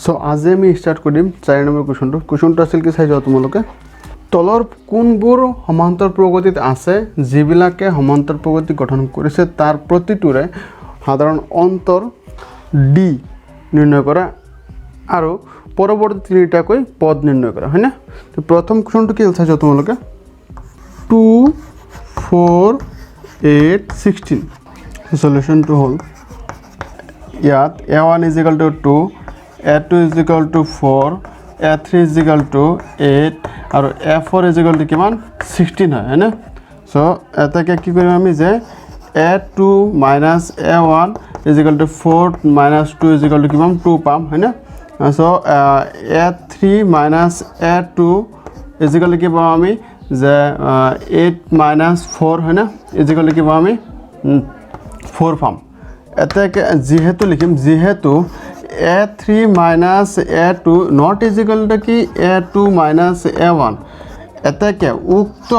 So আজি আমি start কৰিম 4 নম্বৰ কুৱেশ্যনটো আছিল কি চাই যাও তোমালোকে তলৰ কোনবোৰ সমান্তৰ প্ৰগতিত আছে যিবিলাকে সমান্তৰ প্ৰগতি গঠন কৰিছে তাৰ প্ৰতিটোৰে সাধাৰণ অন্তৰ d নিৰ্ণয় কৰা আৰু পৰৱৰ্তী তিনিটাকৈ পদ নিৰ্ণয় কৰা হয় না তো প্ৰথম কুৱেশ্যনটো কি চাই যাও তোমালোকে 2 4 8 16 সলিউশনটো হ'ল ইয়াত a1 = 2 a2 = 4 a3 = 8 আৰু a4 = কিমান 16 হয় না সো এটাকে কি কৰিম আমি যে a2 - a1 = 4 - 2 = কিমান 2 পাম হয় না সো a3 - a2 = কি পাম আমি যে 8 - 4 হয় না = কি পাম আমি 4 পাম এটাকে যেহেতু লিখিম যেহেতু a3 - a2 not equal to কি a2 - a1 এটাকে উক্ত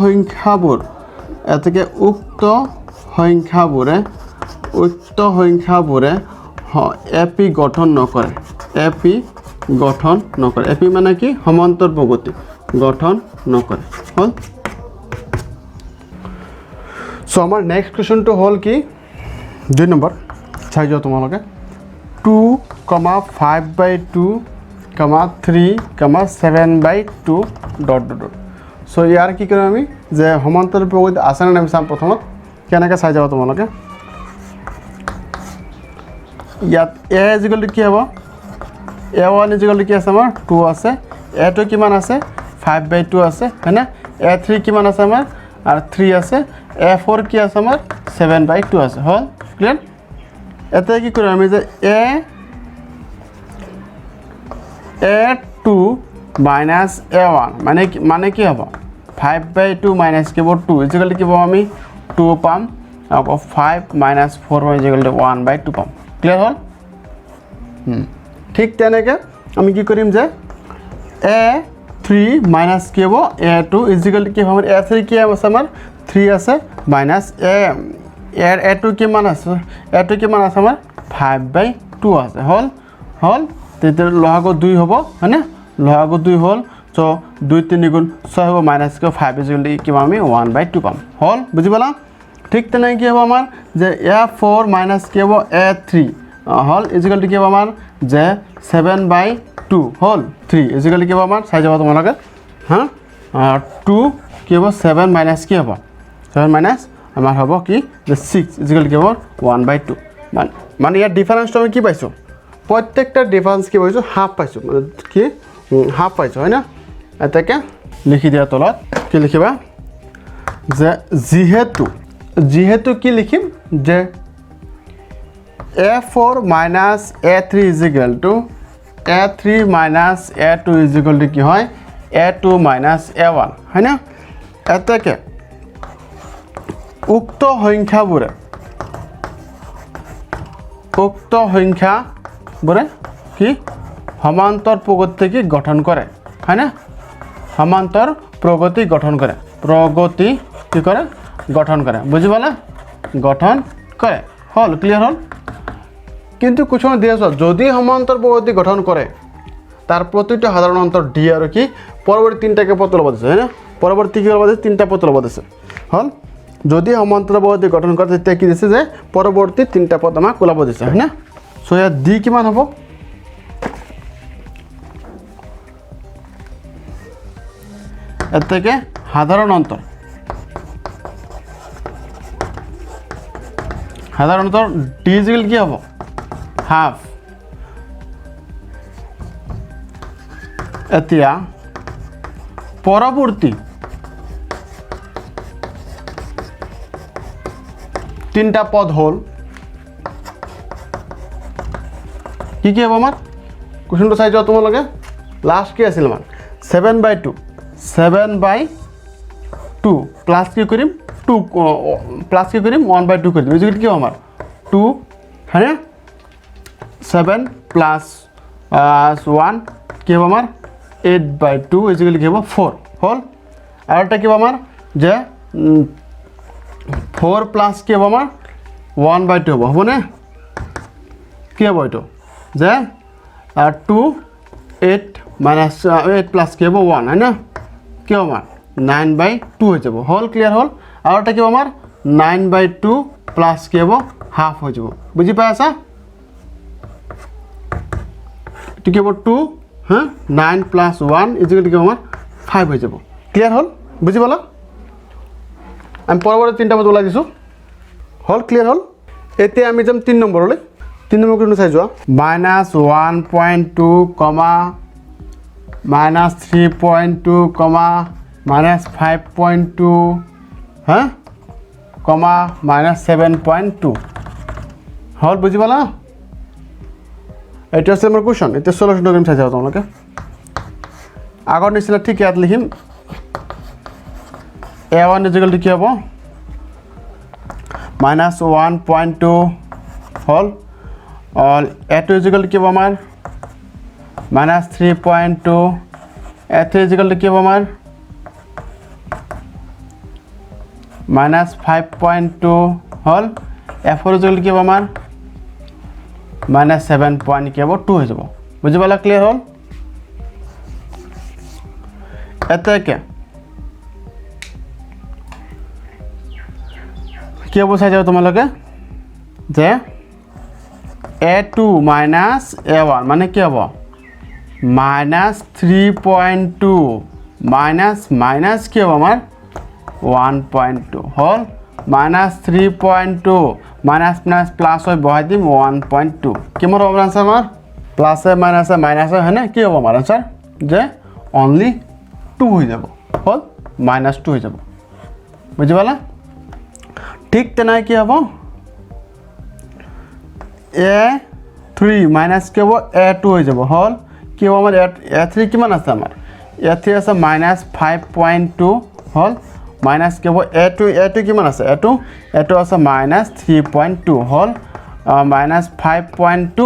সংখ্যাবোৰ এটাকে উক্ত সংখ্যাবোৰে এপি গঠন নকৰে এপি মানে কি সমান্তৰ প্ৰগতি গঠন নকৰে হল সো আমাৰ নেক্সট কুৱেশ্যনটো হ'ল কি 2 নম্বৰ চাই যাও তোমালোকে 2, 5/2, 3, 7/2 ... সো ইয়াৰ কি কৰিম আমি যে সমান্তৰ প্ৰগতি আছে নে নাই চাম প্ৰথমত কেনেকৈ চাই যাবা তোমালোকে ইয়াত a = কি হ'ব a1 = কি আছে আমাৰ 2 আছে a2 কিমান আছে 5/2 আছে হয় না a3 কিমান আছে আমাৰ আৰু 3 আছে a4 কি আছে আমাৰ 7/2 আছে হল ক্লিয়াৰ এটা কি কৰিম আমি যে a2 - a1 মানে কি হ'ব 5/2 - কি হ'ব 2 = কি পাম আমি 2 পাম আকৌ 5 - 4 = 1/2 পাম ক্লিয়াৰ হল ঠিক তেনেকৈ আমি কি কৰিম যে a3 - কি হ'ব a2 = কি হ'ব a3 কি আছে আমাৰ 3 আছে মাইনাস a2 কিমান আছে a2 কিমান আছে আমাৰ 5/2 আছে হল তেতিয়া লহাগত 2 হ'ব হয়নে লহাগত 2 হ'ল সো 2 3 গুণ 6 হ'ব মাইনাস 5 = কি পাম আমি 1/2 পাম হল বুজি পালা ঠিক তেনেকৈ কি হ'ব আমাৰ যে a4 - কি হ'ব a3 হল = কি হ'ব আমাৰ যে 7/2 হল 3 = কি হ'ব আমাৰ চাই যাব তোমালোকে হা 2 কি হ'ব 7 - কি হ'ব 7 - আমাৰ হ'ব কি যে 6 = কি হ'ব 1/2 মানে ইয়াৰ ডিফাৰেন্সটো আমি কি পাইছো প্ৰত্যেকটা ডিফাৰেন্স কি পাইছো হাফ পাইছো মানে কি হাফ পাইছো হয় না এটাকে লিখি দিয়া তলত কি লিখিবা যে যেহেতু কি লিখিম যে a4 - a3 = a3 - a2 = কি হয় a2 - a1 হয় না এটাকে উক্ত সংখ্যাবোৰে কি সমান্তৰ প্ৰগতি কি গঠন কৰে হয় না সমান্তৰ প্ৰগতি গঠন কৰে কি কৰে গঠন কৰে বুজি পালা গঠন কৰে হল ক্লিয়াৰ হল কিন্তু কুৱেশ্যন দিয়া আছে যদি সমান্তৰ প্ৰগতি গঠন কৰে তাৰ প্ৰতিটো সাধাৰণ অন্তৰ d আৰু কি পৰৱৰ্তী তিনটাকে পদ ল'ব দিছে হয় না পৰৱৰ্তী কি ল'ব দিছে তিনটা পদ ল'ব দিছে হল যদি সমান্তৰ প্ৰগতি গঠন কৰে তেতিয়া কি দিছে যে পৰৱৰ্তী তিনটা পদ আমাক ওলাব দিছে হয় না সো ইয়াত d কিমান হ'ব এটাকে সাধাৰণ অন্তৰ d = কি হ'ব হাফ এতিয়া পৰৱৰ্তী তিনটা পদ হ'ল কি হ'ব আমাৰ কুৱেশ্যনটো চাই যাও তোমালোকে লাষ্ট কি আছিল আমাৰ 7/2 প্লাস কি কৰিম 1/2 কৰি দিম এই কি হ'ব আমাৰ 2 হয়নে 7 + 1 কি হ'ব আমাৰ 8/2 কি হ'ব 4 হল আৰু এটা কি হ'ব আমাৰ যে 4 + কি হ'ব আমাৰ 1/2 হ'ব হবনে কি হ'ব এইটো যে 2 8 মাইনাছ 8 প্লাছ কি হ'ব 1 হয় না কি হ'ব আমাৰ 9/2 হৈ যাব হল ক্লিয়াৰ হল আৰু এটা কি হ'ব আমাৰ 9/2 প্লাছ কি হ'ব হাফ হৈ যাব বুজি পাই আছা এইটো কি হ'ব 2 হা 9 প্লাছ 1 ইকুৱেল টু কি হ'ব আমাৰ 5 হৈ যাব ক্লিয়াৰ হল বুজি পালা আমি পৰৱৰ্তী তিনটা বস্তু ওলাই দিছোঁ হল ক্লিয়াৰ হল এতিয়া আমি যাম 3 নম্বৰলৈ 3 নম্বৰ কোনটো চাই যোৱা -1.2, -3.2, -5.2 হা -7.2 হল বুজি পালা এটা আছে আমাৰ কোৱেশ্চন এতিয়া সলিউশনটো আমি চাই যাওঁ তোমালোকে আগৰ নিচিনা ঠিক ইয়াত লিখিম a1 ইকুৱেল টু কি হ'ব -1.2 হল और a2 इक्वल टू क्या हमार -3.2 a3 इक्वल टू क्या हमार -5.2 हल a4 इक्वल टू क्या हमार -7.2 हो যাব বুঝি পালা ক্লিয়ার হল এটা কি বুঝাই যাও তোমালোকে যে a2 minus a1 মানে কি হ'ব -3.2 minus কি হ'ব আমাৰ 1.2 হল -3.2 minus প্লাস হৈ বহাই দিম 1.2 কি মোৰ হ'ব আনসাৰ আমাৰ প্লাসে মাইনাসে হয় না কি হ'ব আমাৰ আনসাৰ যে অনলি 2 হৈ যাব হল -2 হৈ যাব বুজি পালা ঠিক তেনাই কি হ'ব a3 minus কি হ'ব a2 হৈ যাব হল কি হ'ব আমাৰ a3 কিমান আছে আমাৰ a3 আছে -5.2 হল মাইনাস কি হ'ব a2 কিমান আছে a2 আছে -3.2 হল -5.2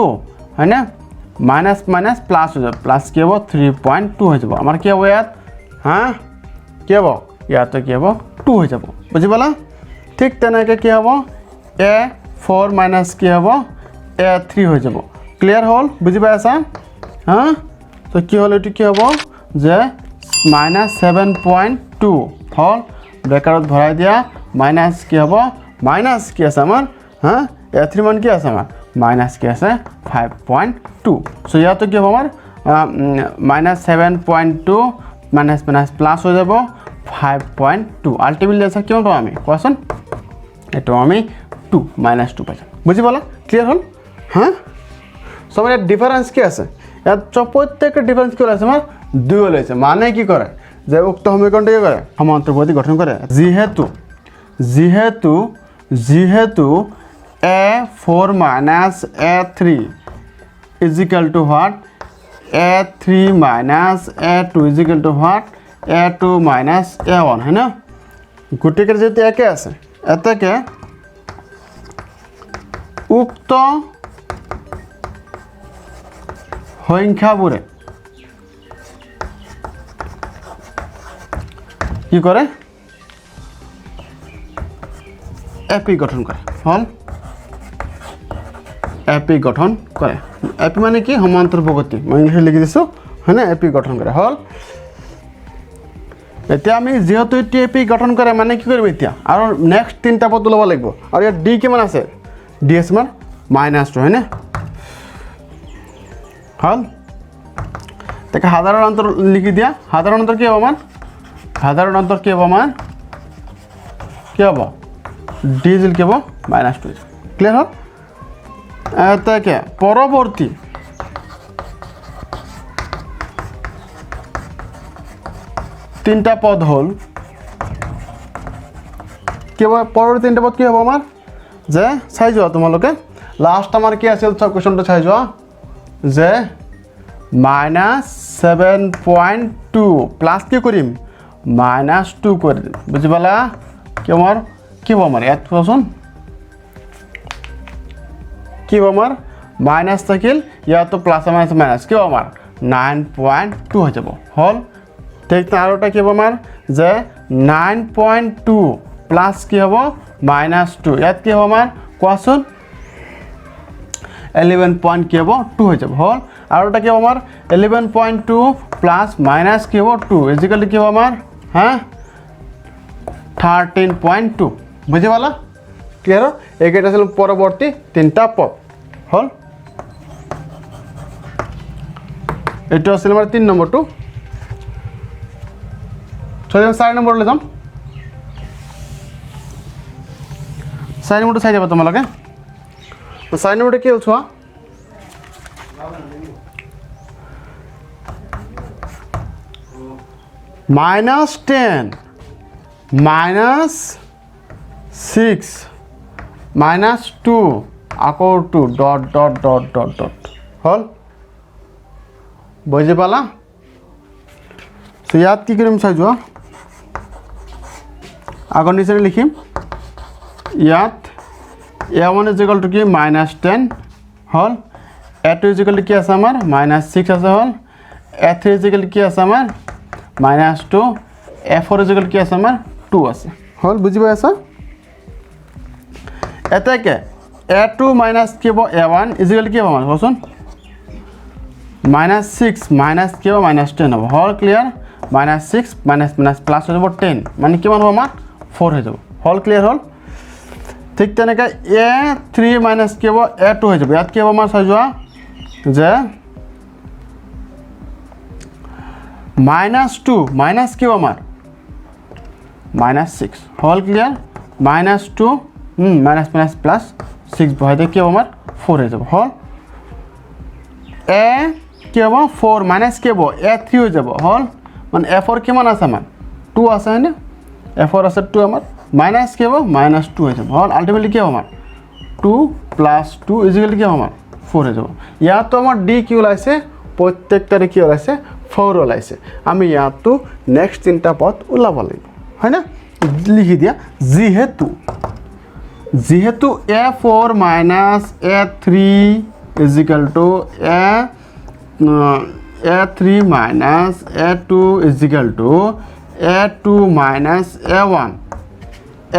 হয় না মাইনাস প্লাস হৈ যাব প্লাস কি হ'ব 3.2 হৈ যাব আমাৰ কি হ'ব ইয়াত হা কি হ'ব ইয়াত কি হ'ব 2 হৈ যাব বুজি পালা ঠিক তেনেকৈ কি হ'ব a4 minus কি হ'ব a3 হৈ যাব ক্লিয়াৰ হল বুজি পাই আছা হা তো কি হল এটো কি হ'ব যে -7.2 হল ব্ৰেকেটত ভৰাই দিয়া মাইনাস কি হ'ব মাইনাস কি আছে আমাৰ হা a3 মান কি আছে আমাৰ মাইনাস কি আছে 5.2 সো ইয়াতো কি হ'ব আমাৰ -7.2 মাইনাস প্লাস হৈ যাব 5.2 আলটিমেটলি আছে কিমান পাম আমি কোৱাচোন এটো আমি 2 -2 পাইছো বুজি পালা ক্লিয়াৰ হল হ্যাঁ সব এর ডিফারেন্স কি আছে এর প্রত্যেকটা ডিফারেন্স কি আছে আমার 2 হইছে মানে কি করে যে উক্ত সমীকরণটা কি করে সমান্তর প্রতি গঠন করে যেহেতু a4 minus a3 is equal to what a3 minus a2 is equal to what a2 minus a1 है ना গোটেকের যেহেতু একে আছে এটাকে উক্ত সংখ্যাবোৰে কি কৰে এপি গঠন কৰে হল এপি গঠন কৰে এপি মানে কি সমান্তৰ প্ৰগতি মই ইংলিশে লিখি দিছো হয় না এপি গঠন কৰে হল এতিয়া আমি যেহেতু এপি গঠন কৰে মানে কি কৰিম এতিয়া আৰু নেক্সট তিনটা পদ ল'ব লাগিব আৰু ইয়াত ডি কিমান আছে ডি আছে আমাৰ -2 হয় না হল তাকে সাধারণ অন্তর লিখি দিয়া সাধারণ অন্তর কি হবে সাধারণ অন্তর কি হবে কি হবে ডি ইকুয়াল কি হবে -2 ক্লিয়ার হল তাকে পরবর্তী তিনটা পদ হল কি হবে পরবর্তী তিনটা পদ কি হবে আমার যে চাই যোৱা তোমালোকে লাস্ট আমাৰ কি আছিল কোৱেশ্চনটো চাই যোৱা যে -7.2 প্লাস কি করিম -2 করে দিম বুঝি পালা কি আমার কি হ'ব আমার ইয়াত কোৱাচোন কি হ'ব আমার মাইনাস থাকিল ইয়াতো প্লাস মাইনাস কি হ'ব আমার 9.2 হৈ যাব হল ঠিক আৰু এটা কি হ'ব আমাৰ যে 9.2 প্লাস কি হ'ব -2 ইয়াত কি হ'ব আমাৰ কোৱাচোন 11 কি হ'ব 2 হৈ যাব হল আৰু এটা কি হ'ব আমাৰ 11.2 প্লাস মাইনাস কি হ'ব 2 ইজিক্যাল কি হ'ব আমাৰ হা 13.2 বুঝি পালা ক্লিয়াৰ এইকেইটা আছিল পৰৱৰ্তী তিনটা পদ হল এইটো আছিল আমাৰ 3 নম্বৰটো চলে 4 নম্বৰলৈ যাম 4 নম্বৰটো চাই যাবা তোমালোকে 4 নম্বৰটো কি হ'ল চোৱা -10 -6 -2 আকৌ 2 dot dot dot dot dot হল বুজি পালা সো ইয়াত কি কৰিম চাই যোৱা আগৰ নিচে লিখিম ইয়াত a1 is equal to কি -10 হল a2 is equal to কি আছে আমাৰ -6 আছে হল a3 is equal to কি আছে আমাৰ -2 a4 is equal to কি আছে আমাৰ 2 আছে হল বুজি পাইছা এটাকে a2 minus কি হ'ব a1 is equal to কি হ'ব আমাৰ কোৱাচোন -6 minus কি হ'ব -10 হ'ব হল ক্লিয়াৰ -6 minus প্লাস হৈ যাব 10 মানে কিমান হ'ব আমাৰ 4 হৈ যাব হল ক্লিয়াৰ হল ঠিক তেনেকৈ a3 minus কি হ'ব a2 হৈ যাব ইয়াত কি হ'ব আমাৰ চাই যোৱা যে -2 minus কি হ'ব আমাৰ -6 হল ক্লিয়াৰ -2 minus plus 6 বহাই দিয়ে কি হ'ব আমাৰ 4 হৈ যাব হল a কি হ'ব 4 minus কি হ'ব a3 হৈ যাব হল মানে a4 কিমান আছে আমাৰ 2 আছে হয়নে a4 আছে 2 আমাৰ মাইনাস কি হ'ব -2 হৈ যাব হল আলটিমেটলি কি হ'ব আমাৰ 2 + 2 ইজিক্যাল কি হ'ব আমাৰ 4 হৈ যাব ইয়াতো আমাৰ d কি ওলাইছে প্ৰত্যেকটাৰে কি ওলাইছে 4 ওলাইছে আমি ইয়াতো নেক্সট তিনটা পদ ওলাব লাগিব হয় না লিখি দিয়া যেহেতু a4 minus a3 is equal to a3 minus a2 is equal to a2 minus a1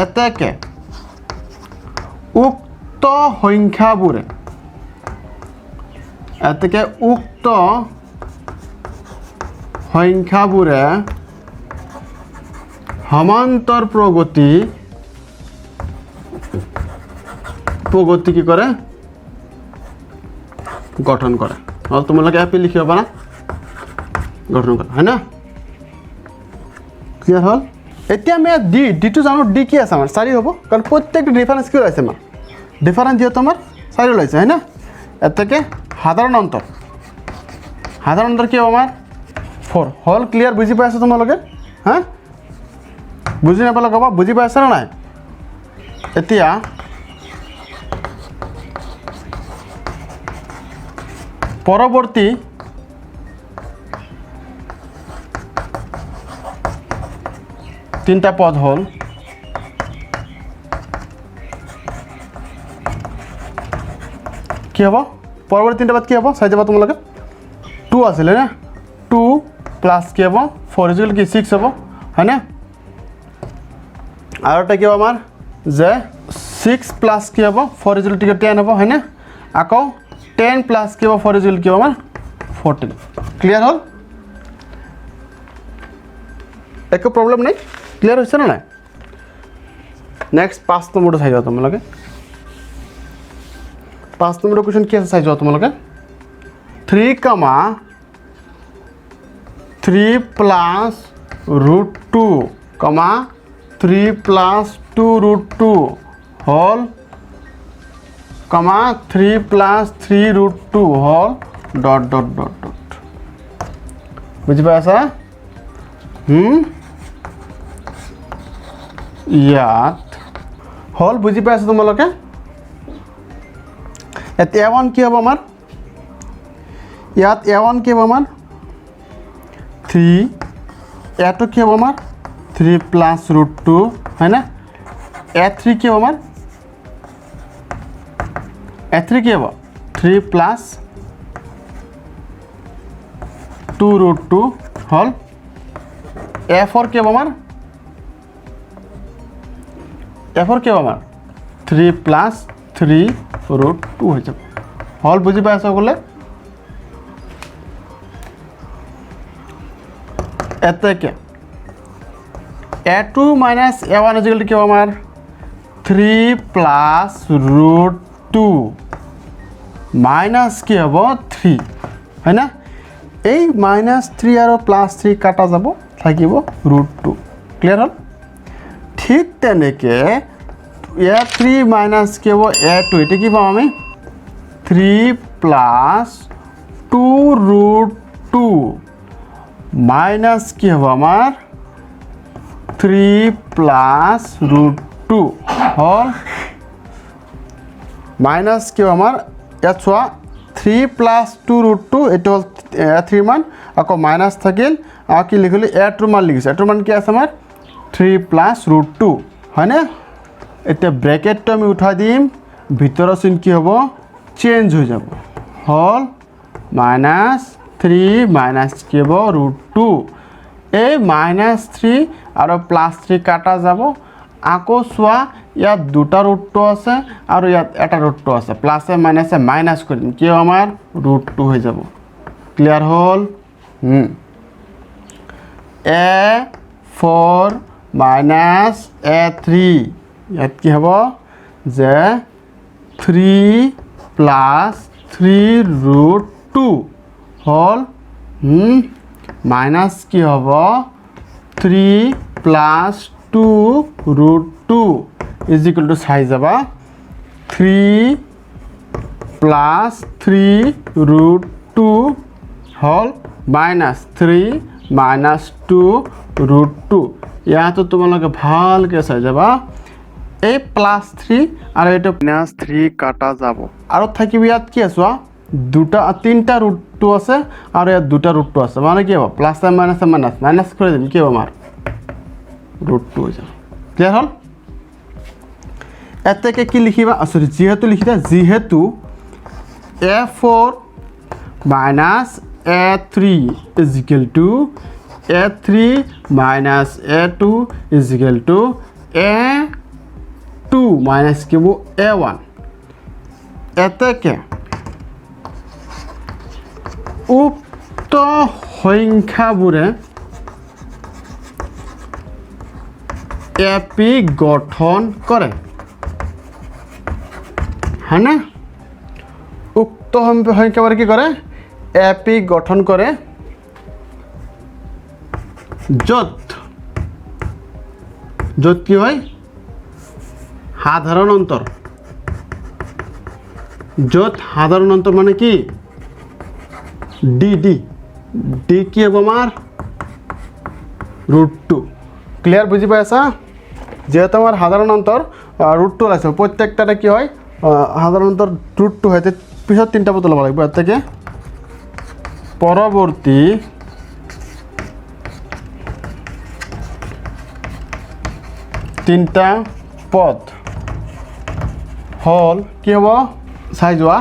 এতেকে উক্ত সংখ্যাবোৰে সমান্তৰ প্ৰগতি কি কৰে গঠন কৰে আৰ তোমালোকে এপি লিখিব পাৰা গঠন কৰে হয় না ক্লিয়াৰ হল এতিয়া আমি ডিটো জানো ডি কি আছে আমাৰ 4 হ'ব কাৰণ প্ৰত্যেকটো ডিফাৰেন্স কি আছে আমাৰ ডিফাৰেন্স যেহেতু আমাৰ 4 ওলাইছে হয় না এটাকে সাধাৰণ অন্তৰ কি হ'ব আমাৰ 4 হল ক্লিয়ার বুজি পাইছা তোমালোকে হ্যাঁ বুজি নাপালে ক'বা বুজি পাইছা না নাই এতিয়া পৰৱৰ্তী তিনটা পদ হল কি হ'ব পৰৱৰ্তী তিনটা পদ কি হ'ব চাই যাবা তোমালোকে 2 আছিল না 2 প্লাস কি হ'ব 4 ইকুয়াল কি 6 হ'ব হয় না আৰু এটা কি হ'ব আমাৰ যে 6 প্লাস কি হ'ব 4 ইকুয়াল কি 10 হ'ব হয় না আকৌ 10 প্লাস কি হ'ব 4 ইকুয়াল কি হ'ব আমাৰ 14 ক্লিয়াৰ হল একো প্ৰবলেম নাই ক্লিয়াৰ হৈছে না নাই নেক্সট 5 নম্বৰটো চাই যাও তোমালোকে 5 নম্বৰৰ কোৱেশ্চন কি আছে চাই যাও তোমালোকে 3, 3 plus √2, 3 plus 2 √2 whole, 3 plus 3 √2 whole, dot. বুঝি পাইছা ইয়াত হল বুজি পাইছা তোমালোকে এতিয়া a1 কি হ'ব আমাৰ ইয়াত a1 কি হ'ব আমাৰ 3 a2 কি হ'ব আমাৰ 3 plus √2 হয় না a3 কি হ'ব আমাৰ a3 কি হ'ব 3 plus 2 √2 হল a4 কি হ'ব আমাৰ a4 কি হ'ব আমাৰ 3 plus 3 √2 হৈ যাব হল বুজি পাই আছো সকলে এতেকে a2 minus a1 is equal to কি হবে আমার 3 plus root 2 minus কি হবে 3 হয় না এই -3 আর +3 কাটা যাব থাকিব √2 ক্লিয়ার হল ঠিক তেনেকে a3 minus কি হবে a2 এটা কি পাম আমি 3 plus 2 √2 minus কি হবে আমার 3 plus √2 হল মাইনাস কি আমার ইয়াত চোৱা 3 plus 2 √2 এটা হল 3 মান আকৌ মাইনাস থাকিল আৰু কি লিখিলো a2 মান লিখিছে a2 মান কি আছে আমাৰ 3 plus √2 হয় না এটা ব্ৰ্যাকেটটো আমি উঠাই দিম ভিতৰৰ চিন কি হ'ব চেঞ্জ হৈ যাব হল -3 মাইনাস কি হ'ব √2 এই -3 আৰু +3 কাটা যাব আকৌ চোৱা ইয়াত দুটা √2 আছে আৰু ইয়াত এটা √2 আছে প্লাসে মাইনাসে মাইনাস কৰিম কি আমাৰ √2 হৈ যাব ক্লিয়াৰ হল a4 minus a3 ইয়াত কি হ'ব যে 3 plus 3 √2 হল মাইনাস কি হ'ব 3 plus 2 √2 is equal to চাই যাবা 3 plus 3 √2 হল -3 minus 2 √2 ইয়াতো তোমালোকে ভালকে চাই যাবা এই +3 আৰু এটা -3 কাটা যাব আৰু থাকিব ইয়াত কি আছে দুটা তিনটা √2 আছে আৰু ইয়াত দুটা √2 আছে মানে কি হ'ব প্লাস মাইনাস মাইনাস মাইনাস কৰি দিম কি হ'ব আমাৰ √2 হৈ যাব ক্লিয়াৰ হল এতেকে কি লিখিবা সরি যেহেতু লিখিবা যেহেতু a4 minus a3 is equal to a3 minus a2 is equal to a2 minus কি হ'ব a1 এতেকে উক্ত সংখ্যাবোৰে এপি গঠন কৰে হয় না উক্ত সংখ্যাবোৰে কি কৰে এপি গঠন কৰে যত কি হয় সাধাৰণ অন্তৰ যত সাধাৰণ অন্তৰ মানে কি ডি কি হ'ব আমাৰ √2 ক্লিয়ার বুঝি পাই আছা যেহেতু আমার সাধারণ অন্তর √2 আছে প্রত্যেকটা কি হয় সাধারণ অন্তর √2 হয় পিছত তিনটা পদ লব লাগিব এর থেকে পরবর্তী তিনটা পদ হল কি হ'ব চাই যোৱা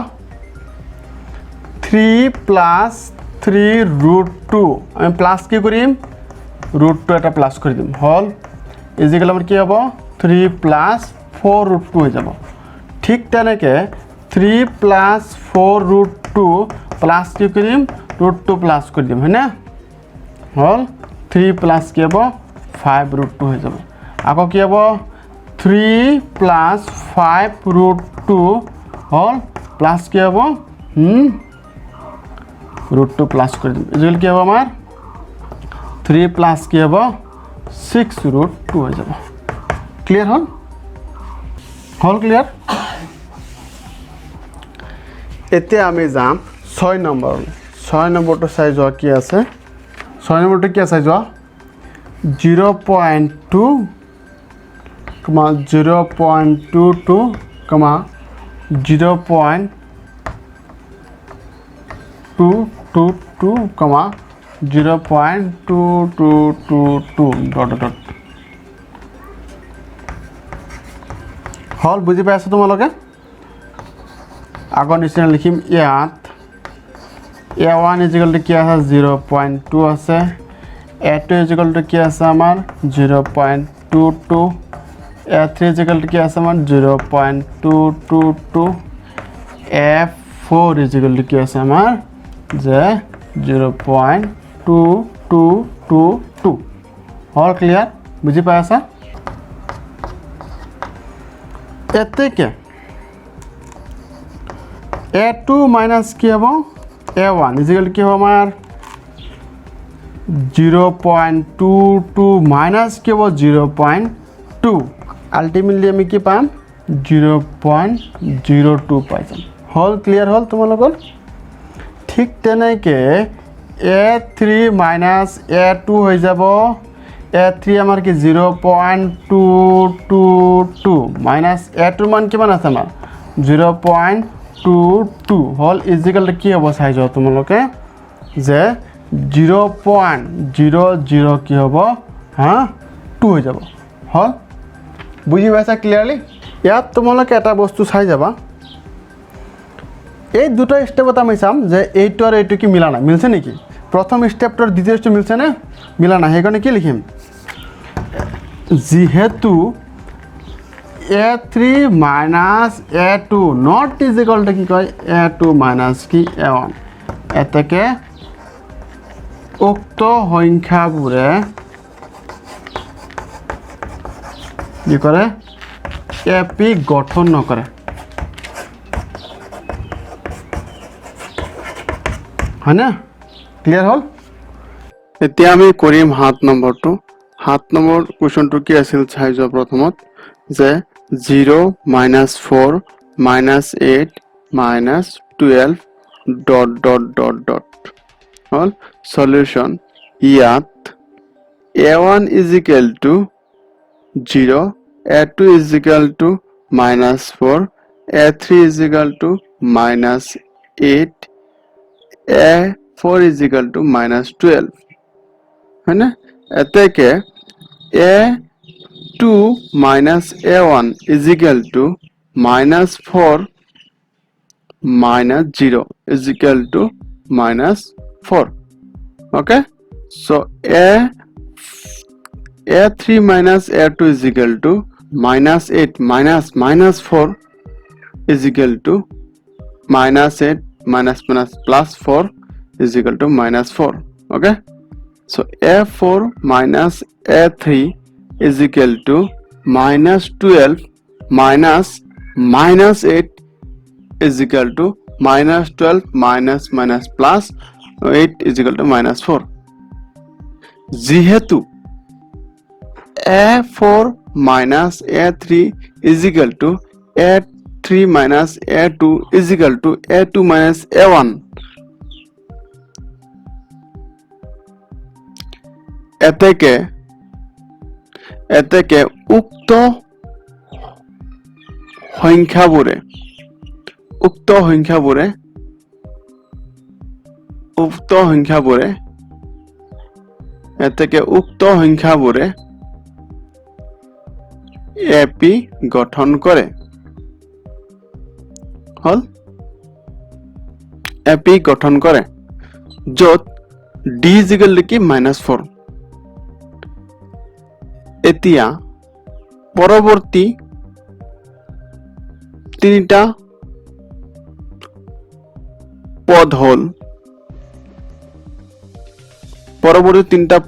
3 plus 3 √2 আমি প্লাস কি কৰিম √2 এটা প্লাস কৰি দিম হল ইজিক্যাল আমাৰ কি হ'ব 3 plus 4 √2 হৈ যাব ঠিক তেনেকে 3 plus 4 √2 প্লাস কি কৰিম √2 প্লাস কৰি দিম হয় না হল 3 plus কি হ'ব 5 √2 হৈ যাব আকৌ কি হ'ব 3 plus 5 √2 হল প্লাস কি হ'ব √2 প্লাস কৰি দিম ইজিক্যাল কি হ'ব আমাৰ 3 plus কি হ'ব 6 √2 হৈ যাব ক্লিয়াৰ হল ক্লিয়াৰ এতে আমি যাম 6 নম্বৰ 6 নম্বৰটো চাই যোৱা কি আছে 6 নম্বৰটো কি আছে যোৱা 0.2 0.22 0.222 0.2222 হল বুজি পাই আছো তোমালোকে আগৰ নিচিনা লিখিম ইয়াত a1 ইকুয়াল টু কি আছে 0.2 আছে a2 ইকুয়াল টু কি আছে আমাৰ 0.22 a3 ইকুয়াল টু কি আছে আমাৰ 0.222 f4 4 ইজিকেল টু কি আছে আমাৰ যে 0.2222 অল ক্লিয়াৰ বুজি পাই আছা এতেকে a2 মাইনাস কি হ'ব a1 ইজিকেল কি হ'ব আমাৰ 0.22 মাইনাস কি হ'ব 0.2 আলটিমেটলি আমি কি পাম 0.02 পাই যাম হল ক্লিয়াৰ হল তোমালোকৰ ঠিক তেনেকে a3 মাইনাস a2 হৈ যাব a3 আমাৰ কি 0.222 মাইনাস a2 মান কিমান আছে আমাৰ 0.22 হল ইজিকেল কি হ'ব চাই যাও তোমালোকে যে 0.00 কি হ'ব হা 2 হৈ যাব হল বুজি পাইছা ক্লিয়াৰলি ইয়াত তোমালোকে এটা বস্তু চাই যাবা এই দুটো স্টেপত আমি চাম যে এইটো আর এইটো কি মিলা না মিলছে নেকি প্রথম স্টেপটার দ্বিতীয় স্টেপ মিলছে না মিলা না সেইকাৰণে কি লিখিম যেহেতু a3 minus a2 not is equal to কি কয় a2 মাইনাস কি a1 এটাকে উক্ত সংখ্যাবোৰে কি কৰে এপি গঠন নকৰে হয় না ক্লিয়াৰ হল এতিয়া আমি কৰিম 7 নম্বৰটো 7 নম্বৰ কোৱেশ্চনটো কি আছিল চাই যোৱা প্ৰথমত যে 0 -4 -8 -12 ডট ডট ডট ডট হল সলিউশন ইয়াত a1 is equal to 0 a2 is equal to -4 a3 is equal to -8 a4 is equal to -12 है ना এতেকে a2 minus a1 is equal to -4 minus 0 is equal to -4 okay so a3 minus a2 is equal to -8 minus -4 is equal to -8 minus +4 is equal to -4 okay so a4 minus a3 is equal to -12 minus -8 is equal to -12 minus +8 is equal to -4 যেহেতু a4 minus a3 is equal to a3 minus a2 is equal to a2 minus a1 এতেকে উক্ত সংখ্যাবোৰে AP গঠন কৰে হল AP গঠন কৰে যত d is equal to কি -4 এতিয়া পৰৱৰ্তী তিনিটা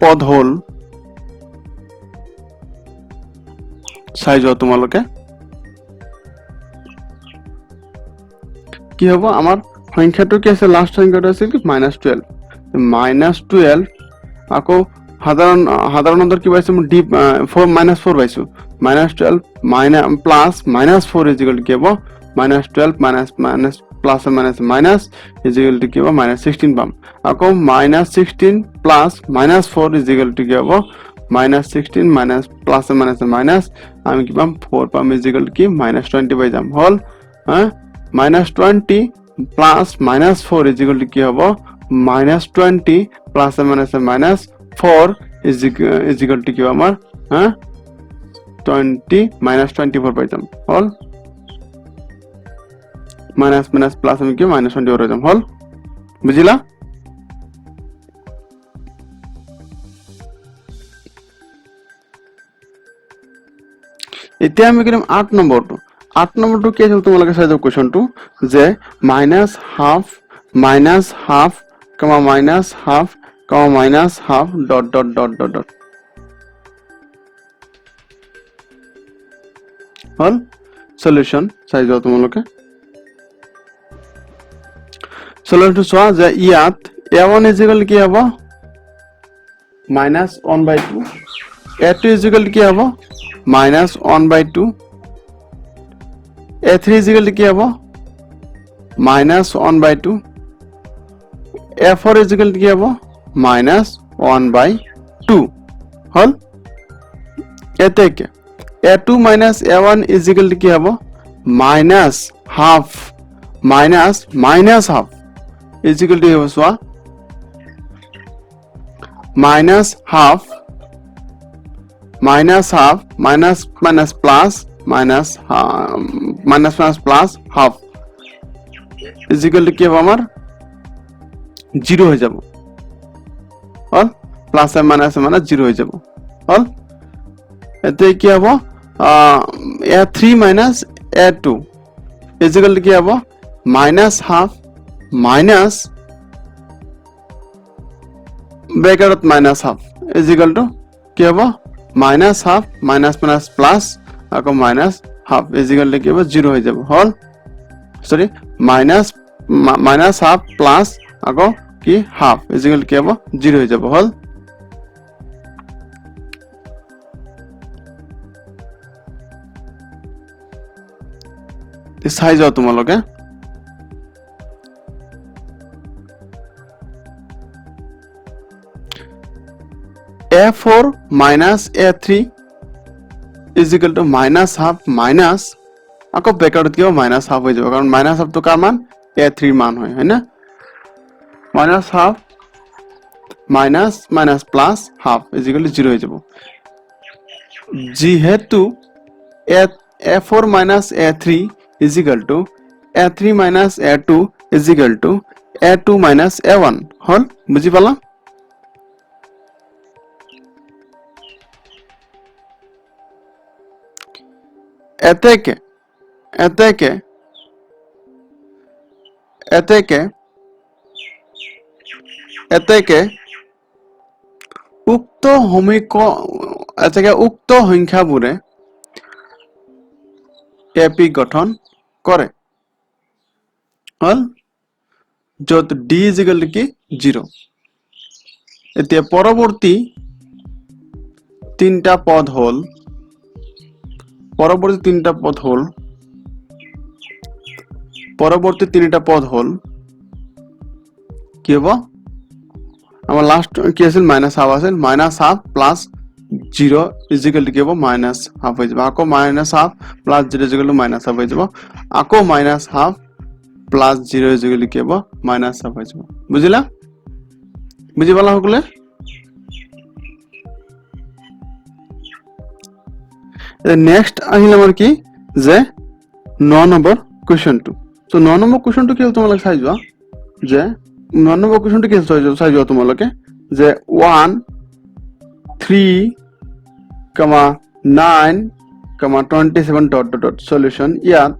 পদ হল চাই যোৱা তোমালোকে কি হ'ব আমাৰ সংখ্যাটো কি আছে লাষ্ট সংখ্যাটো আছিল কি -12 আকৌ সাধাৰণতৰ কি পাইছো মই d 4 -4 পাইছো -12 plus -4 is equal to কি হ'ব -12 minus plus minus is equal to কি হ'ব -16 পাম আকৌ -16 plus -4 is equal to কি হ'ব -16 minus plus minus আমি কি পাম 4 পাম is equal to কি -20 পাই যাম হল -20 plus -4 is equal to কি হ'ব -20 plus minus 4 is equal to কি হ'ব আমাৰ 20 -24 পাই যাম হল minus plus আমি কি -24 হৈ যাম হল বুজিলা এতিয়া আমি কৰিম 8 নম্বৰটো 8 নম্বৰটো কি আছিল তোমালোকে চাই যাও কোৱেশ্চনটো যে -1/2 -1/2 -1/2 -1/2 dot dot dot dot dot হল সলিউশন চাই যাও তোমালোকে সলিউশনটো চোৱা যে ইয়াত a1 ইকুৱেল কি হ'ব -1/2 a2 ইকুৱেল কি হ'ব -1/2 a3 ইকুৱেল কি হ'ব -1/2 a4 ইকুৱেল কি হ'ব -1/2 হল এতেকে a2 minus a1 is equal to কি হ'ব minus half is equal to হ'ব চোৱা minus half minus plus minus plus half is equal to কি হ'ব আমাৰ 0 হৈ যাব হল প্লাস আর মাইনাস মানে 0 হৈ যাব হল এতে কি হ'ব a3 minus a2 is equal to কি হ'ব -half minus ব্র্যাকেটত -half is equal to কি হ'ব -half minus plus আকৌ -half is equal to কি হ'ব 0 হৈ যাব হল সরি -half plus আকৌ কি half is equal to কি হ'ব 0 হৈ যাব হল চাই যাও তোমালোকে a4 minus a3 is equal to -half minus আকৌ ব্র্যাকেটত কি হ'ব -half হৈ যাব কাৰণ -half তো কাৰ মান a3 মান হয় না -half minus plus half is equal to 0 হৈ যাব যেহেতু a4 minus a3 is equal to a3 minus a2 is equal to a2 minus a1 হল বুঝি পালা এতেকে উক্ত সংখ্যাবোৰে এপি গঠন কৰে হল যত d is equal to কি 0 এতিয়া পৰৱৰ্তী তিনটা পদ হল কি হ'ব আমাৰ লাস্ট কি আছিল -half আছিল -half plus 0 is equal to কি হ'ব -half হৈ যাব আকৌ -half plus 0 is equal to -half হৈ যাব আকৌ -half plus 0 is equal to কি হ'ব -half হৈ যাব বুজিলা বুজি পালা সকলে নেক্সট আহিল আমাৰ কি যে 9 নম্বৰ কোৱেশ্চনটো সো 9 নম্বৰ কোৱেশ্চনটো কি তোমালোকে চাই যোৱা যে 9 নম্বৰ কোৱেশ্চনটো কি চাই যোৱা তোমালোকে যে 1 3 9 27 dot dot dot solution ইয়াত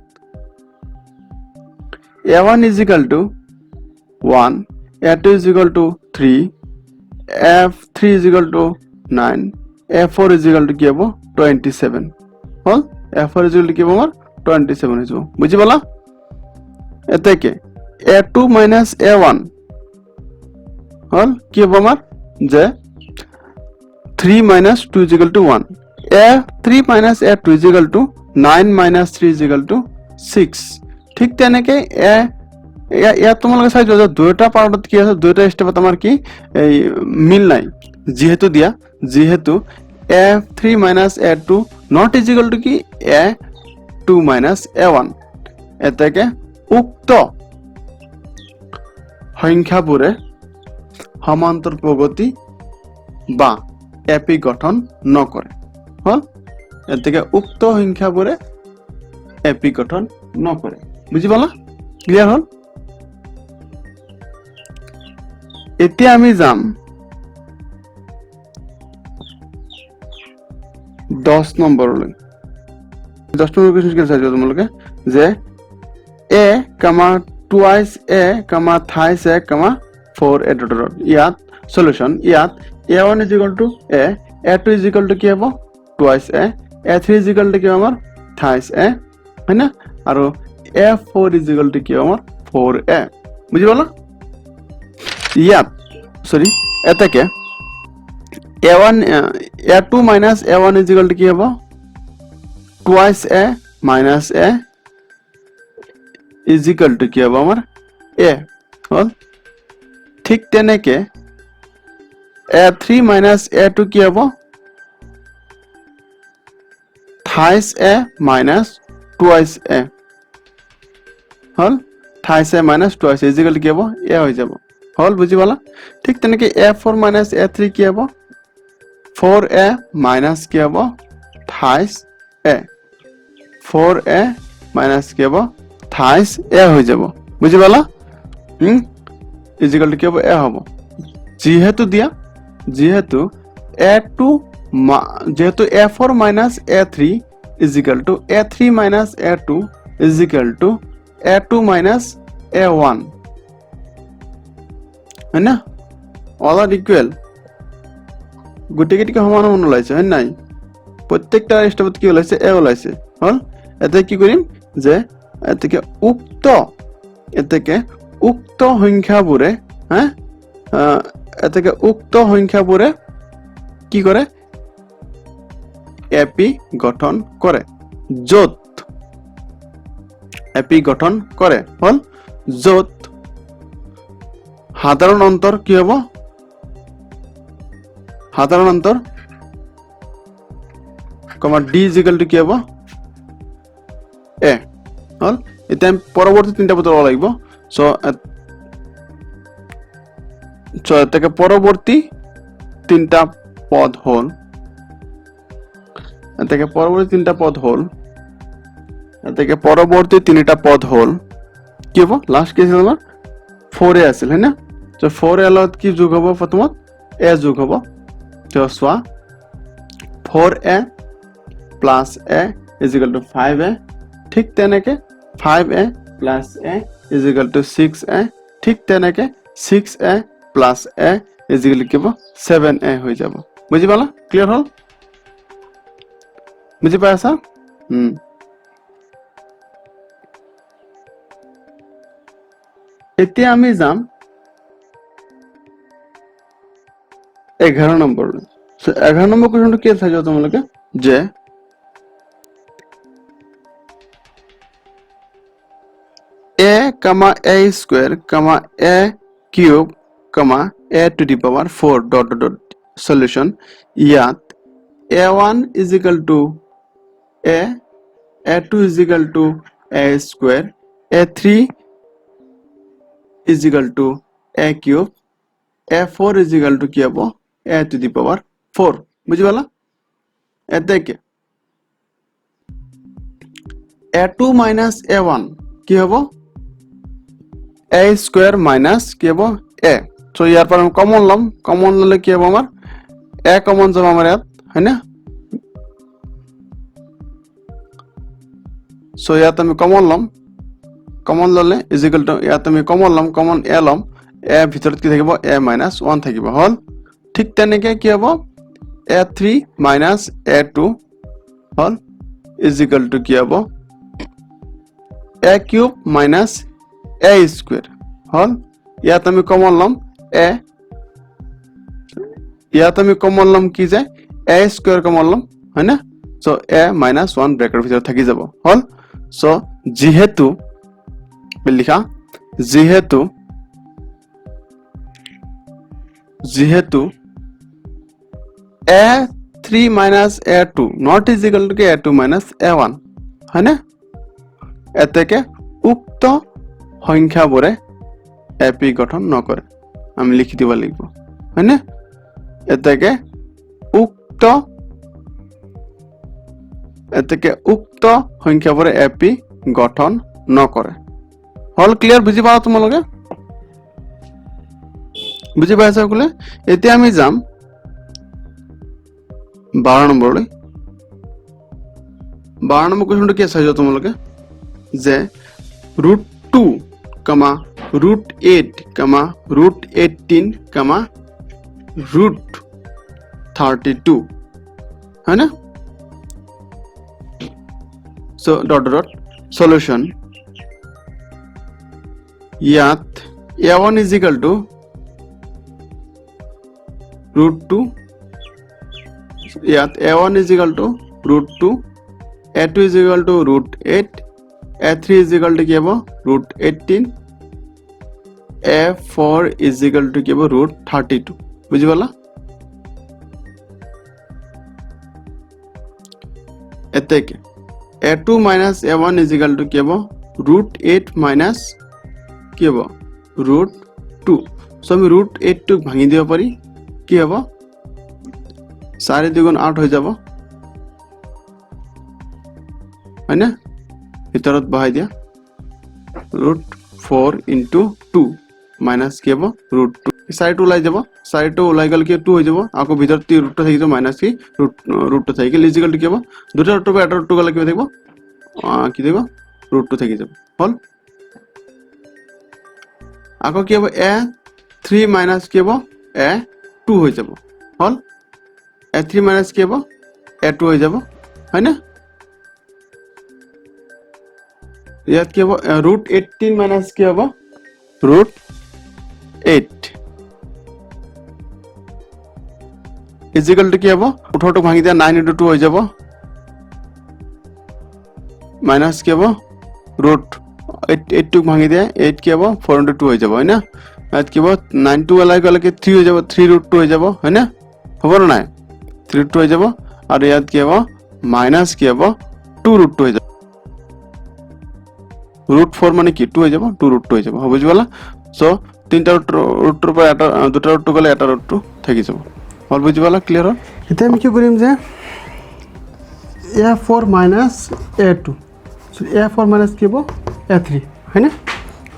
a1 is equal to 1 a2 is equal to 3 f3 is equal to 9 f4 is equal to কি হ'ব 27 হল f4 is equal to কি হ'ব আমাৰ 27 হৈ যাব বুজি পালা এতেকে a2 minus a1 হল কি হ'ব আমাৰ যে 3 minus 2 is equal to 1 a3 minus a2 is equal to 9 minus 3 is equal to 6 ঠিক তেনেকে ইয়াত তোমালোকে চাই যোৱা দুটা পাৰ্টত কি আছে দুটা স্টেপত আমাৰ কি এই মিল নাই যেহেতু a3 minus a2 not is equal to কি a2 minus a1 এতেকে উক্ত সংখ্যাবোৰে সমান্তৰ প্ৰগতি বা এপি গঠন নকৰে হল এতেকে উক্ত সংখ্যাবোৰে এপি গঠন নকৰে বুজি পালা ক্লিয়াৰ হল এতিয়া আমি যাম 10 নম্বৰলৈ 10 নম্বৰ কুৱেশ্যন কি চাইছো তোমালোকে যে a, twice a, thrice a, 4a dot dot ইয়াত সলিউশন ইয়াত a1 is equal to a, a2 is equal to কি হ'ব twice a, a3 is equal to কি হ'ব আমাৰ thrice a হয় না আৰু a4 is equal to কি হ'ব আমাৰ 4a বুজি পালা ইয়াত সরি এটাকে a1 a2 minus a1 is equal to কি হ'ব twice a minus a is equal to কি হ'ব আমাৰ a হল ঠিক তেনেকে a3 minus a2 কি হ'ব thrice a minus twice a hall thrice a minus twice a is equal to কি হ'ব a হৈ যাব হল বুজি পালা ঠিক তেনেকে a4 minus a3 কি হ'ব 4a minus কি হ'ব thrice a 4a minus কি হ'ব thrice a হৈ যাব বুজি পালা is equal to কি হ'ব a হ'ব যেহেতু দিয়া যেহেতু a2 যেহেতু a4 minus a3 is equal to a3 minus a2 is equal to a2 minus a1 है ना all are equal গুটিকে সমান সমান ওলাইছে হয় নাই প্রত্যেকটা স্টেপত কি ওলাইছে a ওলাইছে হল এতে কি কৰিম যে এতেকে উক্ত সংখ্যাবোৰে হ্যাঁ এতেকে উক্ত সংখ্যাবোৰে কি কৰে এপি গঠন কৰে যত এপি গঠন কৰে হল যত সাধারণ অন্তর কি হ'ব সাধারণ অন্তর কমা d is equal to কি হ'ব a হল এটা পরবর্তী তিনটা পদ লাগিব সো এটাকে পরবর্তী তিনটা পদ হল এটাকে পরবর্তী তিনটা পদ হল এটাকে পরবর্তী তিনটা পদ হল কি হ'ব লাস্ট কি ছিল আমাৰ 4a আছিল হয় না তো 4a লগত কি যোগ হ'ব প্ৰথমত a যোগ হ'ব তো সোয়া 4a plus a is equal to 5a ঠিক তেনেকে 5a plus a is equal to 6a ঠিক তেনেকে 6a plus a is equal to কি হ'ব 7a হৈ যাব বুজি পালা ক্লিয়ার হল বুজি পাইছা এতিয়া আমি যাম 11 নম্বৰ 11 নম্বৰ কোৱেশ্যনটো কি আছে তোমালোকে যে a, a square, a cube, a to the power 4 dot dot dot solution ইয়াত a1 is equal to a, a2 is equal to a square, a3 is equal to a cube, a4 is equal to কি হ'ব a to the power 4 বুঝি পালা এটাকে a2 minus a1 কি হ'ব a square minus কি হ'ব a so ইয়াৰ পৰা কমন লম কমন ললে কি হ'ব আমাৰ a কমন যাব আমাৰ ইয়াত হয় না সো ইয়াত আমি কমন লম কমন ললে ইজ ইকুয়াল টু ইয়াত আমি কমন লম কমন a লম a ভিতৰত কি থাকিব a minus 1 থাকিব হল ঠিক তেনেকে কি হ'ব a3 minus a2 hall is equal to কি হ'ব a cube minus a square হল ইয়াত আমি কমন লম a ইয়াত আমি কমন লম কি যায় a square কমন লম হয় না সো a minus 1 ব্ৰেকেট ভিতৰত থাকি যাব হল সো যেহেতু লিখা যেহেতু a3 minus a2 not is equal to a2 minus a1 হয় না এতেকে উক্ত সংখ্যাবোৰে এপি গঠন নকৰে আমি লিখি দিব লাগিব হয় না এতেকে উক্ত সংখ্যাবোৰে এপি গঠন নকৰে হল ক্লিয়ার বুঝি পাও তোমালোকে বুঝি পাইছা সকলে এতিয়া আমি যাম 12 নম্বৰলৈ 12 নম্বৰ কুৱেশ্যনটো কি চাই যোৱা তোমালোকে যে √2, √8, √18, √32 হয় না সো ডট সলিউশন ইয়াত a1 is equal to √2 ইয়াত a1 is equal to √2 a2 is equal to √8 a3 is equal to কি হ'ব √18 a4 is equal to কি হ'ব √32 বুঝি পালা এতেকে a2 minus a1 is equal to কি হ'ব √8 minus কি হ'ব √2 সো আমি √8 টুক ভাঙি দিব পাৰি কি হ'ব 4 × 2 = 8 হৈ যাব হয় না ভিতৰত বহাই দিয়া √4 × 2 মাইনাস কি হ'ব √2 সাইড ওলাই যাব সাইডটো ওলাই গল কি 2 হৈ যাব আকৌ ভিতৰত √2 থাকি যাব মাইনাস কি √2 থাকি গল ইজিক্যাল টু কি হ'ব দুটা √2 বা এটা √2 গলে কি থাকিব কি থাকিব √2 থাকি যাব হল আকৌ কি হ'ব a3 মাইনাস কি হ'ব a2 হৈ যাব হল a3 মাইনাস কি হ'ব a2 হৈ যাব হয় না ইয়াত কি হ'ব √18 মাইনাস কি হ'ব √8 ইজিক্যাল টু কি হ'ব 18 টো ভাঙি দিয়া 9 × 2 হৈ যাব মাইনাস কি হ'ব √8 টো ভাঙি দিয়া 8 কি হ'ব 4 × 2 হৈ যাব হয় না ইয়াত কি হ'ব 9 টো ওলাই গলে কি 3 হৈ যাব 3 √2 হৈ যাব হয় না হ'ব না নাই 3 √2 হৈ যাব আৰু ইয়াত কি হ'ব মাইনাস কি হ'ব 2 √2 হৈ যাব √4 মানে কি 2 হৈ যাব 2 √2 হৈ যাব বুঝি পালা সো তিনটা √2 পৰা এটা দুটা √2 গলে এটা √2 থাকি যাব হল বুঝি পালা ক্লিয়ার হল এতিয়া আমি কি কৰিম যে a4 minus a2 so a4 minus কি হ'ব a3 হয় না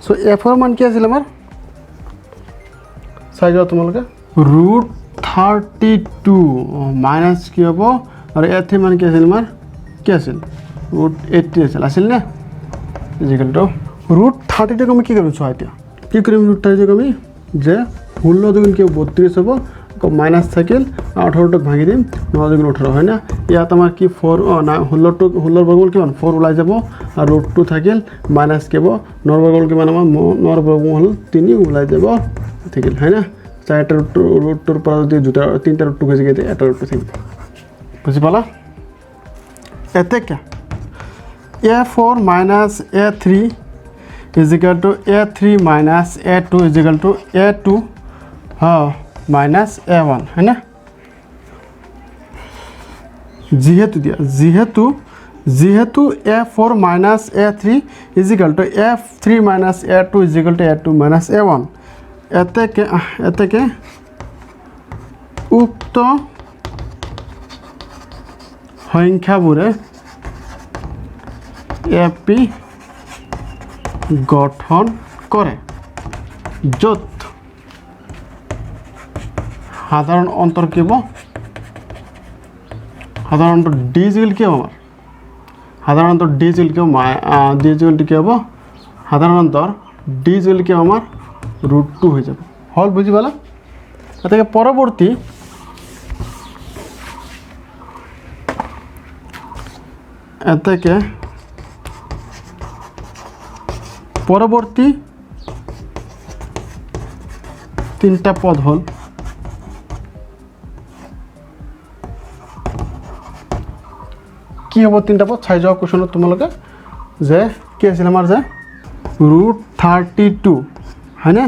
সো a4 মান কি আছিল আমাৰ চাই যাও তোমালোকে √32 মাইনাস কি হ'ব আৰু a3 মান কি আছিল আমাৰ কি আছিল √18 আছিল না ইজিক্যাল টু √32 ক আমি কি কৰিম চোৱা এতিয়া কি কৰিম √32 আমি যে 16 দুগুণ কি 32 হ'ব আকৌ মাইনাস থাকিল 18 টো ভাঙি দিম 9 দুগুণ 18 হয় না ইয়াত আমাৰ কি 4 16 টো 16 বৰ্গমূল কিমান 4 ওলাই যাব আৰু √2 থাকিল মাইনাস কি হ'ব 9 বৰ্গমূল কিমান আমাৰ 9 বৰ্গমূল 3 ওলাই যাব থাকিল হয় না চাৰিটা √2 পৰা যদি দুটা তিনটা √2 গৈ যায় এটা √2 থাকিব বুজি পালা এতেকে a4 minus a3 is equal to a3 minus a2 is equal to a2 minus a1 है ना যেহেতু a4 minus a3 is equal to a3 minus a2 is equal to a2 minus a1 এতেকে উক্ত সংখ্যাবোৰে এপি গঠন কৰে য'ত সাধারণ অন্তর কি হ'ব সাধারণ অন্তর d ইকুয়াল কি হ'ব সাধারণ অন্তর d ইকুয়াল কি হ'ব d ইকুয়াল কি হ'ব সাধারণ অন্তর d ইকুয়াল কি আমাৰ √2 হৈ যাব হল বুজি পালা এটাকে পৰৱৰ্তী এটাকে পরবর্তী তিনটা পদ হল কি হব তিনটা পদ চাই যাও কোশ্চেনত তোমালোকে যে কি আছিল আমাৰ যে √32 হয় না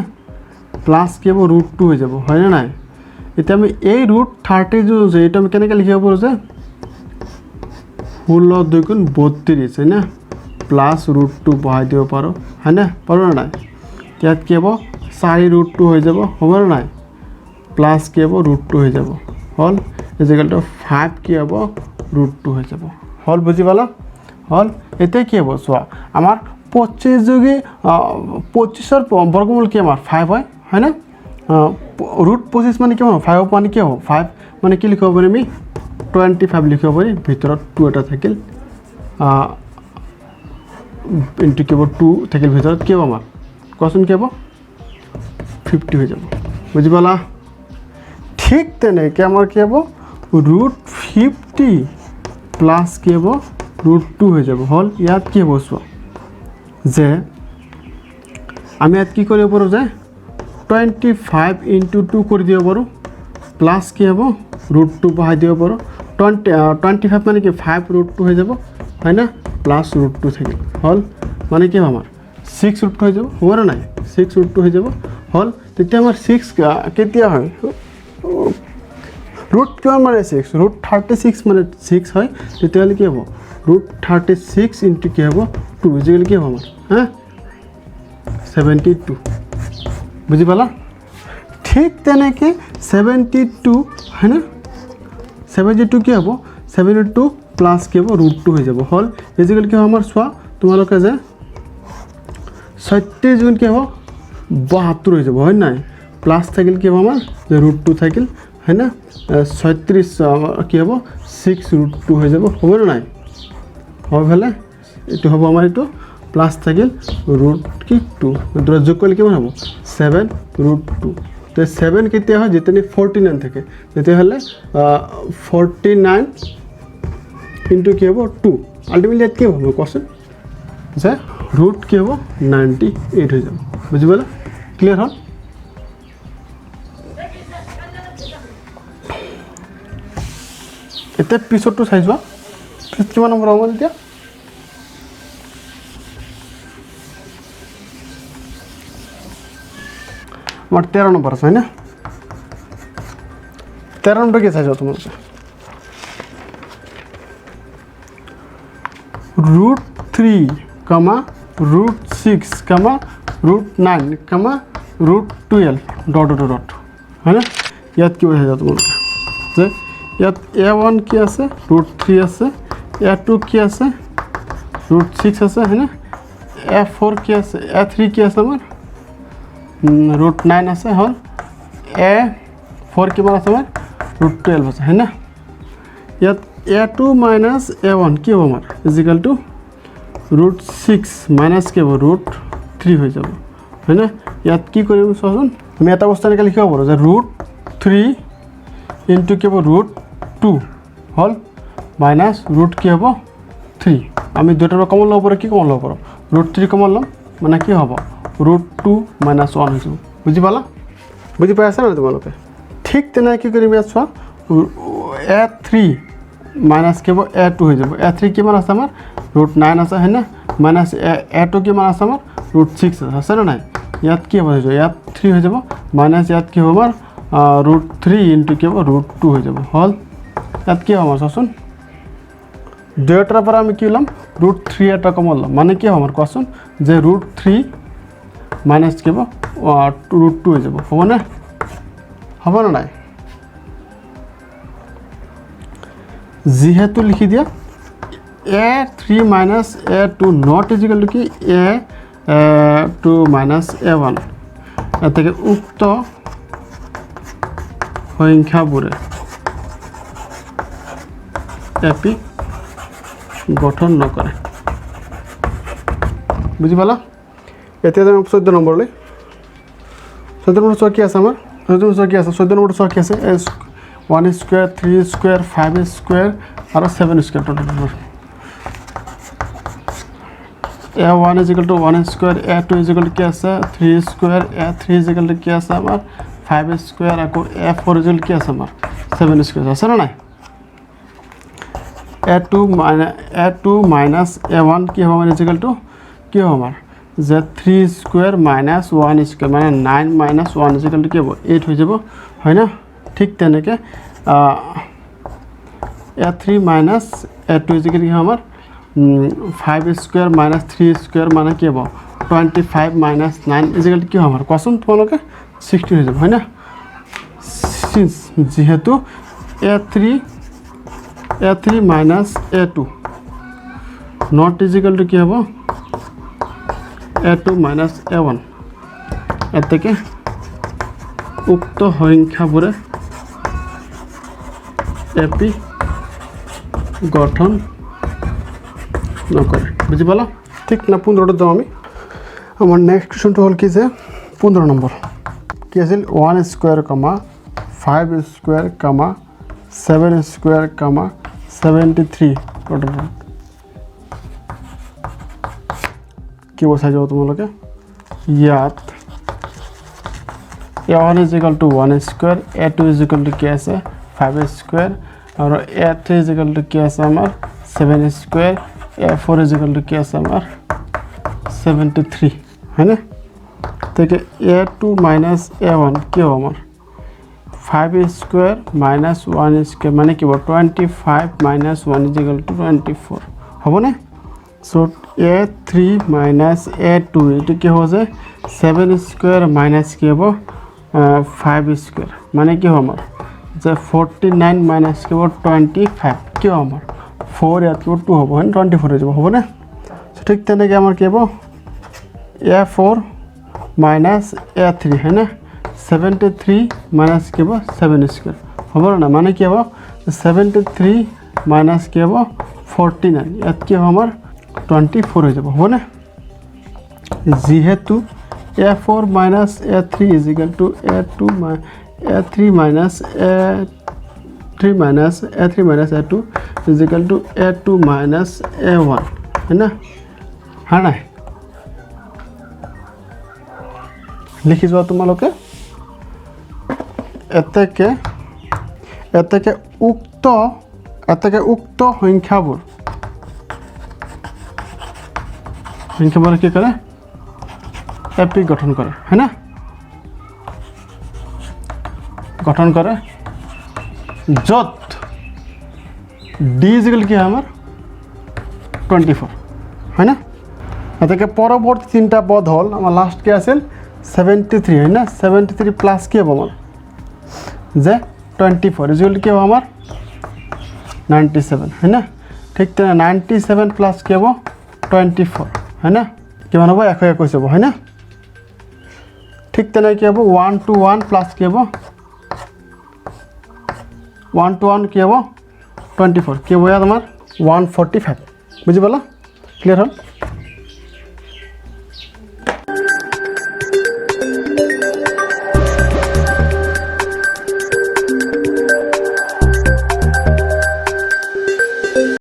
প্লাস কি হব √2 হৈ যাব হয় না নাই এতিয়া আমি এই √32 যে এটা আমি কেনেকৈ লিখিব পাৰো যে 16 2 × 32 है ना प्लस √2 बहाई দিব পাৰো है ना পাৰো না নাই ইয়াত কি হ'ব 4 √2 হৈ যাব হ'ব না নাই প্লাস কি হ'ব √2 হৈ যাব হল ইকুয়াল টু 5 কি হ'ব √2 হৈ যাব হল বুজি পালা হল এতে কি হ'ব চোৱা আমাৰ 25 যোগী 25 ৰ বৰ্গমূল কি আমাৰ 5 হয় না √25 মানে কি হ'ব 5 মানে কি হ'ব 5 মানে কি লিখিব পাৰি আমি 25 লিখিব পাৰি ভিতৰত 2 এটা থাকিল ইনটু কি হ'ব 2 থাকিল ভিতৰত কি হ'ব আমাৰ কোৱাচোন কি হ'ব 50 হৈ যাব বুজি পালা ঠিক তেনেকৈ আমাৰ কি হ'ব √50 প্লাছ কি হ'ব √2 হৈ যাব হ'ল ইয়াত কি হ'ব চোৱা যে আমি ইয়াত কি কৰিব পাৰোঁ যে 25 ইনটু 2 কৰি দিব পাৰোঁ প্লাছ কি হ'ব √2 বহাই দিব পাৰোঁ 25 মানে কি 5 √2 হৈ যাব হয় না প্লাছ √2 থাকিল হ'ল মানে কি হ'ব আমাৰ 6 √2 হৈ যাব হ'ব না নাই 6 √2 হৈ যাব হ'ল তেতিয়া আমাৰ 6 কেতিয়া হয় ৰুট কিমান মানে 6 √36 মানে 6 হয় তেতিয়াহ'লে কি হ'ব √36 ইনটু কি হ'ব 2 ইজিকেল কি হ'ব আমাৰ হা 72 বুজি পালা ঠিক তেনেকৈ 72 হয় না 72 কি হ'ব 72 প্লাছ কি হ'ব √2 হৈ যাব হ'ল ইজিকেল কি হ'ব আমাৰ চোৱা তোমালোকে যে 36 গুণ কি হ'ব 72 হৈ যাব হয় নাই প্লাছ থাকিল কি হ'ব আমাৰ যে √2 থাকিল হয় না 36 কি হ'ব 6 √2 হৈ যাব হ'ব না নাই হ'ব ফেলে এইটো হ'ব আমাৰ এইটো প্লাছ থাকিল √2 যোগ কৰিলে কিমান হ'ব 7 √2 তো 7 কেতিয়া হয় যেতিয়া 49 থাকে তেতিয়াহ'লে 49 ইনটু কি হ'ব 2 আল্টিমেটলি ইয়াত কি হ'ব কোৱাচোন যে ৰুট কি হ'ব 98 হৈ যাব বুজি পালা ক্লিয়াৰ হ'ল এতিয়া পিছৰটো চাই যোৱা কিমান নম্বৰ হ'ব এতিয়া আমার 13 নম্বর আছে না 13 নম্বর কি চাইছো তোমালোকে √3, √6, √9, √12 ডট ডট ডট হয় না ইয়াত কি হৈ যাব তোমালোকে যে ইয়াত a1 কি আছে √3 আছে a2 কি আছে √6 আছে হয় না a4 কি আছে a3 কি আছে আমার √9 আছে হল a4 কিমান আছে আমাৰ √12 আছে হয় না ইয়াত a2 মাইনাছ a1 কি হ'ব আমাৰ ইজিক্যাল টু √6 মাইনাছ কি হ'ব √3 হৈ যাব হয় না ইয়াত কি কৰিম চোৱাচোন আমি এটা বস্তু এনেকৈ লিখিব পাৰোঁ যে √3 ইনটু কি হ'ব √2 হল মাইনাছ ৰুট কি হ'ব 3 আমি দুটাৰ কমন ল'ব পাৰোঁ কি কমন ল'ব পাৰোঁ √3 কমন ল'ম মানে কি হ'ব √2 মাইনাছ 1 হৈ যাব বুজি পালা বুজি পাই আছা না তোমালোকে ঠিক তেনেকৈ কি কৰিম ইয়াত চোৱা a3 মাইনাছ কি হ'ব a2 হৈ যাব a3 কিমান আছে আমাৰ √9 আছে হয় না মাইনাছ a2 কিমান আছে আমাৰ √6 আছে না নাই ইয়াত কি হ'ব ইয়াত 3 হৈ যাব মাইনাছ ইয়াত কি হ'ব আমাৰ √3 ইনটু কি হ'ব √2 হৈ যাব হল ইয়াত কি হ'ব আমাৰ চোৱাচোন দুয়োটাৰ পৰা আমি কি ল'ম √3 এটা কমন ল'ম মানে কি হ'ব আমাৰ কোৱাচোন যে √3 মাইনাছ কি হ'ব √2 হৈ যাব হ'ব না নাই যিহেতু লিখি দিয়া a3 minus a2 not is equal two কি a2 মাইনাছ a1 এতেকে উক্ত সংখ্যাবোৰে এপি গঠন নকৰে বুজি পালা এতিয়া যাম 14 নম্বৰলৈ 14 নম্বৰ চোৱা কি আছে আমাৰ 14 নম্বৰ চোৱা কি আছে 14 নম্বৰ চোৱা কি আছে 1 স্কয়াৰ 3 স্কয়াৰ 5 স্কয়াৰ আৰু 7 square total a1 equal to 1 square a2 equal to কি আছে 3 স্কয়ার a3 ইকুয়াল টু কি আছে আমাৰ 5 স্কয়াৰ আকৌ a4 ইকুয়াল কি আছে আমাৰ 7 স্কয়াৰ আছে না নাই a2 মাইনাস a1 কি হ'ব আমাৰ ইকুয়াল টু কি হ'ব আমাৰ যে 3 স্কয়ার মাইনাস 1 স্কয়ার মানে 9 মাইনাস 1 ইকুয়াল টু কি হ'ব 8 হৈ যাব হয় না ঠিক তেনেকৈ a3 মাইনাস a2 ইকুয়াল কি হ'ব আমাৰ 5 স্কয়ার মাইনাস 3 স্কয়ার মানে কি হ'ব 25 মাইনাস 9 ইকুয়াল কি হ'ব আমাৰ কোৱাচোন তোমালোকে 16 হৈ যাব হয় না যেহেতু a3 minus a2 not equal to কি হ'ব a2 মাইনাস a1 এতেকে উক্ত সংখ্যাবোৰে এপি গঠন নকৰে বুজি পালা ঠিক না 15টা দাও আমি আমাৰ নেক্সট কোশ্চেনটো হল কি যে 15 নম্বৰ কি আছিল 1 স্কয়ার, 5 স্কয়ার, 7 স্কয়ার, 73 টোটাল কি বসাই যাব তোমালোকে ইয়াত a1 is equal to 1 square, a2 is equal to কি আছে 5 square are a3 is equal to কি আছে আমার 7 square, a4 is equal to কি আছে আমার 73 है ना থেকে a2 minus a1 কি হবে আমার 5 square minus 1 square মানে কি হবে 25 minus 1 is equal to 24 হবে না সো a3 minus a2 এটা কি হবে যে 7 square minus কি হবে 5 square মানে কি হবে আমার যে 49 minus কি হবে 25 কি হবে আমার 4 এত 2 হবে 24 হয়ে যাব হবে না সো ঠিক তেনেকৈ আমার কি হবে a4 minus a3 है ना 73 minus কি হবে 7 square হবে না মানে কি হবে 73 minus কি হবে 49 এত কি হবে আমার 24 হয়ে যাব হবে না যেহেতু a4 minus a3 is equal to a3 minus a2 is equal to a2 minus a1 है ना हाँ ना লিখি যোৱা তোমালোকে এতেকে উক্ত সংখ্যাবোৰ কি কৰে এপিক গঠন কৰে হয় না গঠন কৰে যত ডি ইকুয়াল কি হয় আমার 24 হয় না এতেকে পরবর্তী তিনটা পদ হল আমার লাস্ট কি আছিল 73 है ना 73 प्लस কি হবে আমার যে 24 ইকুয়াল কি হবে আমার 97 है ना ঠিক তেনে 97 প্লাস কি হবে 24 है ना কিমান হবে 121 হবে है ना ঠিক তেনে কি হবে 1 to 1 প্লাস কি হবে 1 to 1 কি হবে 24 কি হবে তোমার 145 বুঝি পালা ক্লিয়ার হল